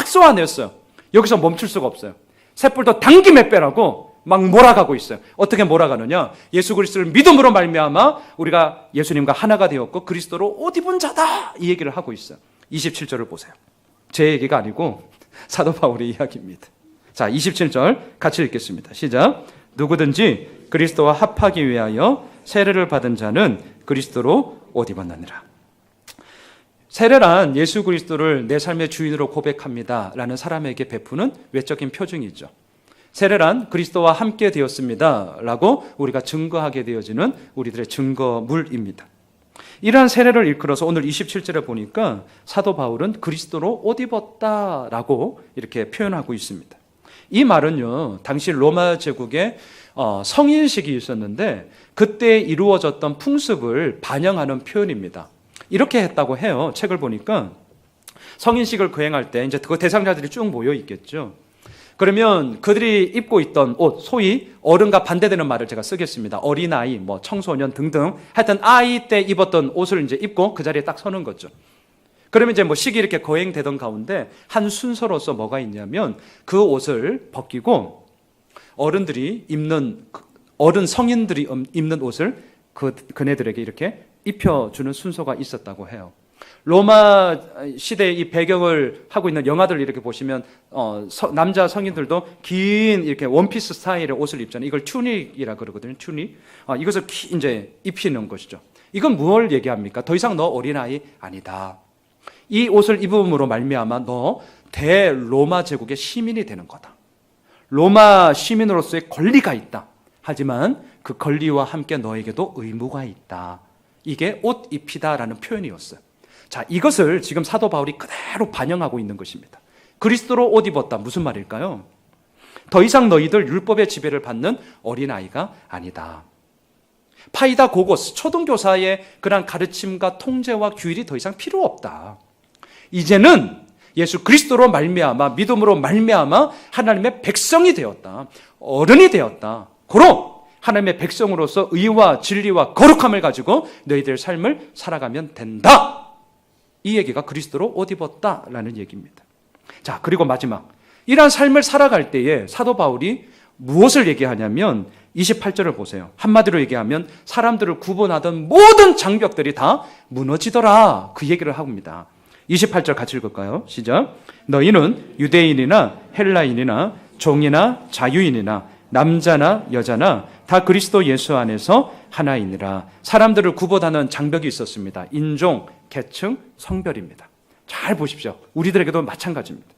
쏘아냈어요. 여기서 멈출 수가 없어요. 셋불도 당김에 빼라고 막 몰아가고 있어요. 어떻게 몰아가느냐? 예수 그리스도를 믿음으로 말미암아 우리가 예수님과 하나가 되었고 그리스도로 옷 입은 자다. 이 얘기를 하고 있어요. 27절을 보세요. 제 얘기가 아니고 사도 바울의 이야기입니다. 자, 27절 같이 읽겠습니다. 시작. 누구든지 그리스도와 합하기 위하여 세례를 받은 자는 그리스도로 옷 입었느니라. 세례란 예수 그리스도를 내 삶의 주인으로 고백합니다 라는 사람에게 베푸는 외적인 표징이죠. 세례란 그리스도와 함께 되었습니다 라고 우리가 증거하게 되어지는 우리들의 증거물입니다. 이러한 세례를 일컬어서 오늘 27절에 보니까 사도 바울은 그리스도로 옷 입었다라고 이렇게 표현하고 있습니다. 이 말은요, 당시 로마 제국에 성인식이 있었는데 그때 이루어졌던 풍습을 반영하는 표현입니다. 이렇게 했다고 해요. 책을 보니까 성인식을 거행할 때 이제 그 대상자들이 쭉 모여 있겠죠. 그러면 그들이 입고 있던 옷, 소위 어른과 반대되는 말을 제가 쓰겠습니다. 어린아이, 뭐 청소년 등등 하여튼 아이 때 입었던 옷을 이제 입고 그 자리에 딱 서는 거죠. 그러면 이제 뭐 식이 이렇게 거행되던 가운데 한 순서로서 뭐가 있냐면 그 옷을 벗기고 어른들이 입는, 어른 성인들이 입는 옷을 그네들에게 이렇게 입혀주는 순서가 있었다고 해요. 로마 시대의 이 배경을 하고 있는 영화들을 이렇게 보시면 남자 성인들도 긴 이렇게 원피스 스타일의 옷을 입잖아요. 이걸 튜닉이라 그러거든요. 튜닉. 이것을 이제 입히는 것이죠. 이건 무엇을 얘기합니까? 더 이상 너 어린아이 아니다. 이 옷을 입음으로 말미암아 너 대로마 제국의 시민이 되는 거다. 로마 시민으로서의 권리가 있다. 하지만 그 권리와 함께 너에게도 의무가 있다. 이게 옷 입히다라는 표현이었어요. 자, 이것을 지금 사도 바울이 그대로 반영하고 있는 것입니다. 그리스도로 옷 입었다. 무슨 말일까요? 더 이상 너희들 율법의 지배를 받는 어린아이가 아니다. 파이다 고고스, 초등교사의 그런 가르침과 통제와 규율이 더 이상 필요 없다. 이제는 예수 그리스도로 말미암아 믿음으로 말미암아 하나님의 백성이 되었다. 어른이 되었다. 고로 하나님의 백성으로서 의와 진리와 거룩함을 가지고 너희들 삶을 살아가면 된다. 이 얘기가 그리스도로 옷 입었다라는 얘기입니다. 자, 그리고 마지막. 이러한 삶을 살아갈 때에 사도 바울이 무엇을 얘기하냐면 28절을 보세요. 한마디로 얘기하면 사람들을 구분하던 모든 장벽들이 다 무너지더라. 그 얘기를 합니다. 28절 같이 읽을까요? 시작. 너희는 유대인이나 헬라인이나 종이나 자유인이나 남자나 여자나 다 그리스도 예수 안에서 하나이니라. 사람들을 구분하는 장벽이 있었습니다. 인종, 계층, 성별입니다. 잘 보십시오. 우리들에게도 마찬가지입니다.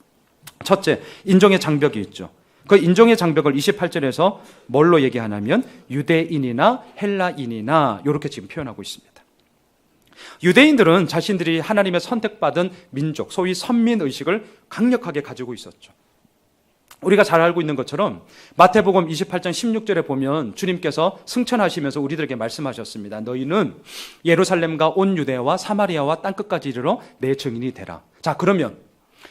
첫째, 인종의 장벽이 있죠. 그 인종의 장벽을 28절에서 뭘로 얘기하냐면 유대인이나 헬라인이나 이렇게 지금 표현하고 있습니다. 유대인들은 자신들이 하나님의 선택받은 민족, 소위 선민의식을 강력하게 가지고 있었죠. 우리가 잘 알고 있는 것처럼 마태복음 28장 16절에 보면 주님께서 승천하시면서 우리들에게 말씀하셨습니다. 너희는 예루살렘과 온 유대와 사마리아와 땅끝까지 이르러 내 증인이 되라. 자, 그러면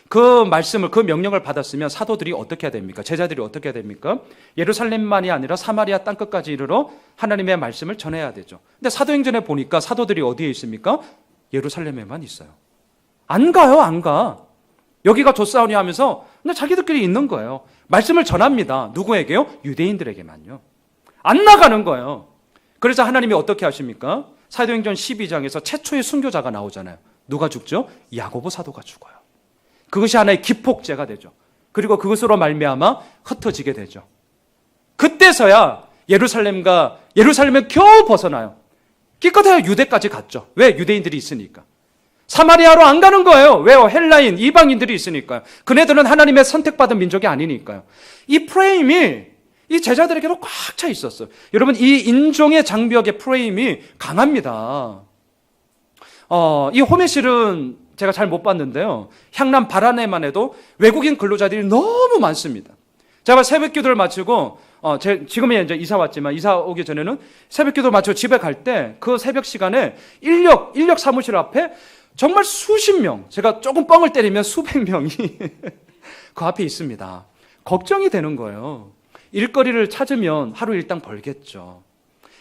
그 말씀을, 그 명령을 받았으면 사도들이 어떻게 해야 됩니까? 제자들이 어떻게 해야 됩니까? 예루살렘만이 아니라 사마리아 땅끝까지 이르러 하나님의 말씀을 전해야 되죠. 근데 사도행전에 보니까 사도들이 어디에 있습니까? 예루살렘에만 있어요. 안 가요, 안 가. 여기가 조사오니 하면서 그냥 자기들끼리 있는 거예요. 말씀을 전합니다. 누구에게요? 유대인들에게만요. 안 나가는 거예요. 그래서 하나님이 어떻게 하십니까? 사도행전 12장에서 최초의 순교자가 나오잖아요. 누가 죽죠? 야고보 사도가 죽어요. 그것이 하나의 기폭제가 되죠. 그리고 그것으로 말미암아 흩어지게 되죠. 그때서야 예루살렘을 겨우 벗어나요. 기껏해야 유대까지 갔죠. 왜? 유대인들이 있으니까. 사마리아로 안 가는 거예요. 왜요? 헬라인, 이방인들이 있으니까요. 그네들은 하나님의 선택받은 민족이 아니니까요. 이 프레임이 이 제자들에게도 꽉 차 있었어요. 여러분, 이 인종의 장벽의 프레임이 강합니다. 이 호메실은 제가 잘 못 봤는데요. 향남 바라네만 해도 외국인 근로자들이 너무 많습니다. 제가 새벽 기도를 마치고, 지금은 이제 이사 왔지만, 이사 오기 전에는 새벽 기도를 마치고 집에 갈 때 그 새벽 시간에 인력 사무실 앞에 정말 수십 명, 제가 조금 뻥을 때리면 수백 명이 그 앞에 있습니다. 걱정이 되는 거예요. 일거리를 찾으면 하루 일당 벌겠죠.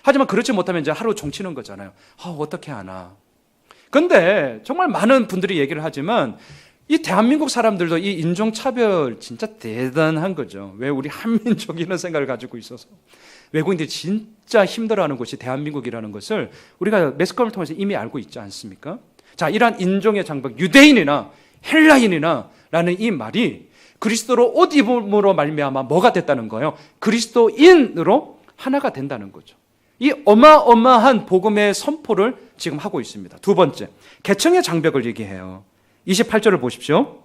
하지만 그렇지 못하면 이제 하루 종치는 거잖아요. 어떻게 하나. 근데 정말 많은 분들이 얘기를 하지만 이 대한민국 사람들도 이 인종차별 진짜 대단한 거죠. 왜 우리 한민족이 이런 생각을 가지고 있어서. 외국인들이 진짜 힘들어하는 곳이 대한민국이라는 것을 우리가 매스컴을 통해서 이미 알고 있지 않습니까? 자, 이러한 인종의 장벽, 유대인이나 헬라인이나 라는 이 말이 그리스도로 옷 입음으로 말미암아 뭐가 됐다는 거예요? 그리스도인으로 하나가 된다는 거죠. 이 어마어마한 복음의 선포를 지금 하고 있습니다. 두 번째, 계층의 장벽을 얘기해요. 28절을 보십시오.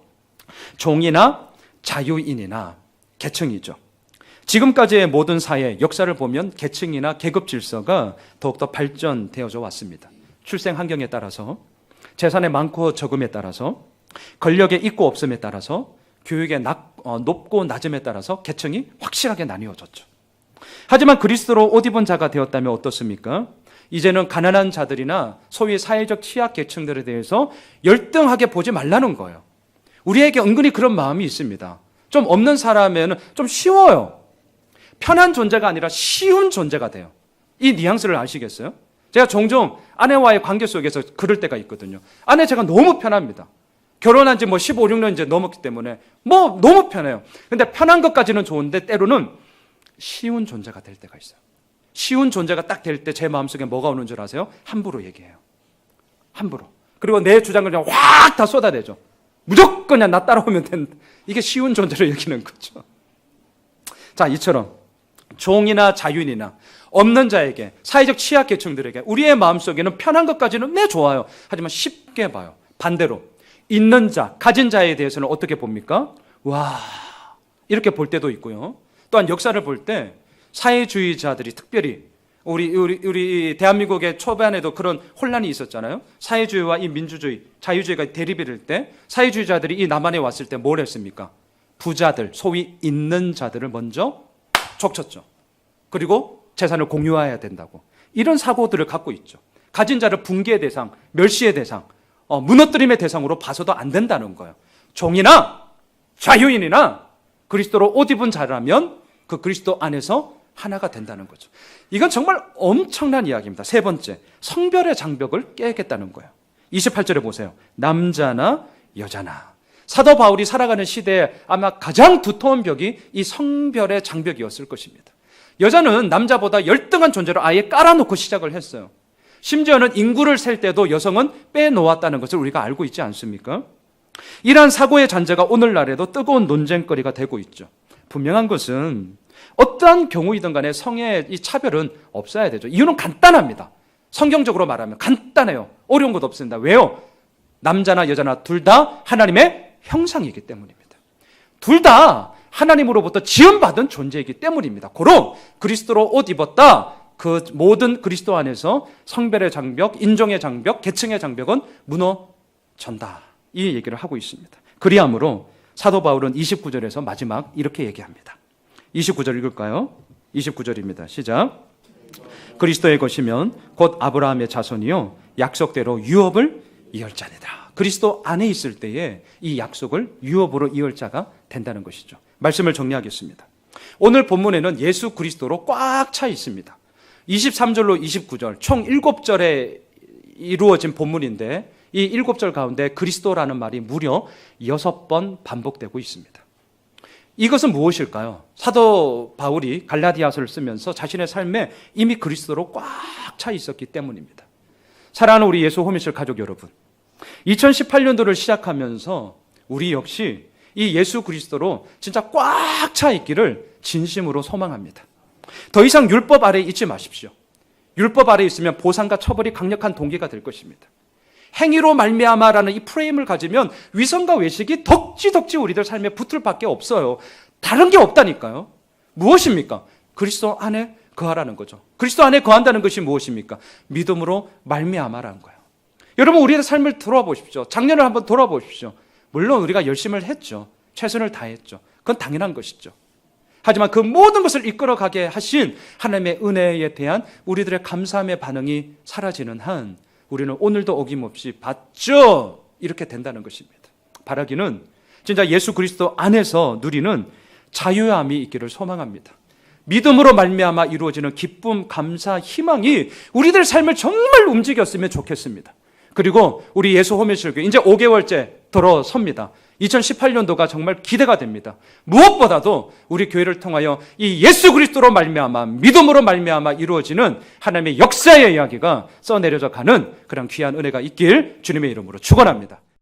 종이나 자유인이나 계층이죠. 지금까지의 모든 사회 역사를 보면 계층이나 계급 질서가 더욱더 발전되어져 왔습니다. 출생 환경에 따라서, 재산의 많고 적음에 따라서, 권력의 있고 없음에 따라서, 교육의 높고 낮음에 따라서 계층이 확실하게 나뉘어졌죠. 하지만 그리스도로 옷 입은 자가 되었다면 어떻습니까? 이제는 가난한 자들이나 소위 사회적 취약 계층들에 대해서 열등하게 보지 말라는 거예요. 우리에게 은근히 그런 마음이 있습니다. 좀 없는 사람에는 좀 쉬워요. 편한 존재가 아니라 쉬운 존재가 돼요. 이 뉘앙스를 아시겠어요? 제가 종종 아내와의 관계 속에서 그럴 때가 있거든요. 아내 제가 너무 편합니다. 결혼한 지 15, 16년 이제 넘었기 때문에 너무 편해요. 근데 편한 것까지는 좋은데 때로는 쉬운 존재가 될 때가 있어요. 쉬운 존재가 딱 될 때 제 마음속에 뭐가 오는 줄 아세요? 함부로 얘기해요. 함부로. 그리고 내 주장을 그냥 확 다 쏟아내죠. 무조건 그냥 나 따라오면 된다. 이게 쉬운 존재로 여기는 거죠. 자, 이처럼 종이나 자유인이나 없는 자에게, 사회적 취약계층들에게 우리의 마음속에는 편한 것까지는 네 좋아요. 하지만 쉽게 봐요. 반대로 있는 자, 가진 자에 대해서는 어떻게 봅니까? 와, 이렇게 볼 때도 있고요. 또한 역사를 볼 때 사회주의자들이 특별히 우리 대한민국의 초반에도 그런 혼란이 있었잖아요. 사회주의와 이 민주주의, 자유주의가 대립이 될 때 사회주의자들이 이 남한에 왔을 때 뭘 했습니까? 부자들, 소위 있는 자들을 먼저 족쳤죠. 그리고 재산을 공유해야 된다고. 이런 사고들을 갖고 있죠. 가진 자를 붕괴의 대상, 멸시의 대상, 무너뜨림의 대상으로 봐서도 안 된다는 거예요. 종이나 자유인이나 그리스도로 옷 입은 자라면 그 그리스도 안에서 하나가 된다는 거죠. 이건 정말 엄청난 이야기입니다. 세 번째, 성별의 장벽을 깨겠다는 거예요. 28절에 보세요. 남자나 여자나. 사도 바울이 살아가는 시대에 아마 가장 두터운 벽이 이 성별의 장벽이었을 것입니다. 여자는 남자보다 열등한 존재로 아예 깔아놓고 시작을 했어요. 심지어는 인구를 셀 때도 여성은 빼놓았다는 것을 우리가 알고 있지 않습니까? 이러한 사고의 잔재가 오늘날에도 뜨거운 논쟁거리가 되고 있죠. 분명한 것은 어떠한 경우이든 간에 성의 이 차별은 없어야 되죠. 이유는 간단합니다. 성경적으로 말하면 간단해요. 어려운 것도 없습니다. 왜요? 남자나 여자나 둘 다 하나님의 형상이기 때문입니다. 둘 다 하나님으로부터 지음받은 존재이기 때문입니다. 고로 그리스도로 옷 입었다. 그 모든 그리스도 안에서 성별의 장벽, 인종의 장벽, 계층의 장벽은 무너진다. 이 얘기를 하고 있습니다. 그리하므로 사도 바울은 29절에서 마지막 이렇게 얘기합니다. 29절 읽을까요? 29절입니다. 시작. 그리스도의 것이면 곧 아브라함의 자손이요 약속대로 유업을 이을 자니라. 그리스도 안에 있을 때에 이 약속을 유업으로 이을 자가 된다는 것이죠. 말씀을 정리하겠습니다. 오늘 본문에는 예수 그리스도로 꽉 차 있습니다. 23절로 29절 총 7절에 이루어진 본문인데 이 7절 가운데 그리스도라는 말이 무려 6번 반복되고 있습니다. 이것은 무엇일까요? 사도 바울이 갈라디아서를 쓰면서 자신의 삶에 이미 그리스도로 꽉 차 있었기 때문입니다. 사랑하는 우리 예수 호미실 가족 여러분, 2018년도를 시작하면서 우리 역시 이 예수 그리스도로 진짜 꽉 차 있기를 진심으로 소망합니다. 더 이상 율법 아래에 있지 마십시오. 율법 아래에 있으면 보상과 처벌이 강력한 동기가 될 것입니다. 행위로 말미암아라는 이 프레임을 가지면 위선과 외식이 덕지덕지 우리들 삶에 붙을 밖에 없어요. 다른 게 없다니까요. 무엇입니까? 그리스도 안에 거하라는 거죠. 그리스도 안에 거한다는 것이 무엇입니까? 믿음으로 말미암아라는 거예요. 여러분, 우리의 삶을 돌아보십시오. 작년을 한번 돌아보십시오. 물론 우리가 열심을 했죠. 최선을 다했죠. 그건 당연한 것이죠. 하지만 그 모든 것을 이끌어가게 하신 하나님의 은혜에 대한 우리들의 감사함의 반응이 사라지는 한 우리는 오늘도 어김없이 받죠. 이렇게 된다는 것입니다. 바라기는 진짜 예수 그리스도 안에서 누리는 자유함이 있기를 소망합니다. 믿음으로 말미암아 이루어지는 기쁨, 감사, 희망이 우리들 삶을 정말 움직였으면 좋겠습니다. 그리고 우리 예수 호면실교회 이제 5개월째 들어섭니다. 2018년도가 정말 기대가 됩니다. 무엇보다도 우리 교회를 통하여 이 예수 그리스도로 말미암아 믿음으로 말미암아 이루어지는 하나님의 역사의 이야기가 써내려져 가는 그런 귀한 은혜가 있길 주님의 이름으로 축원합니다.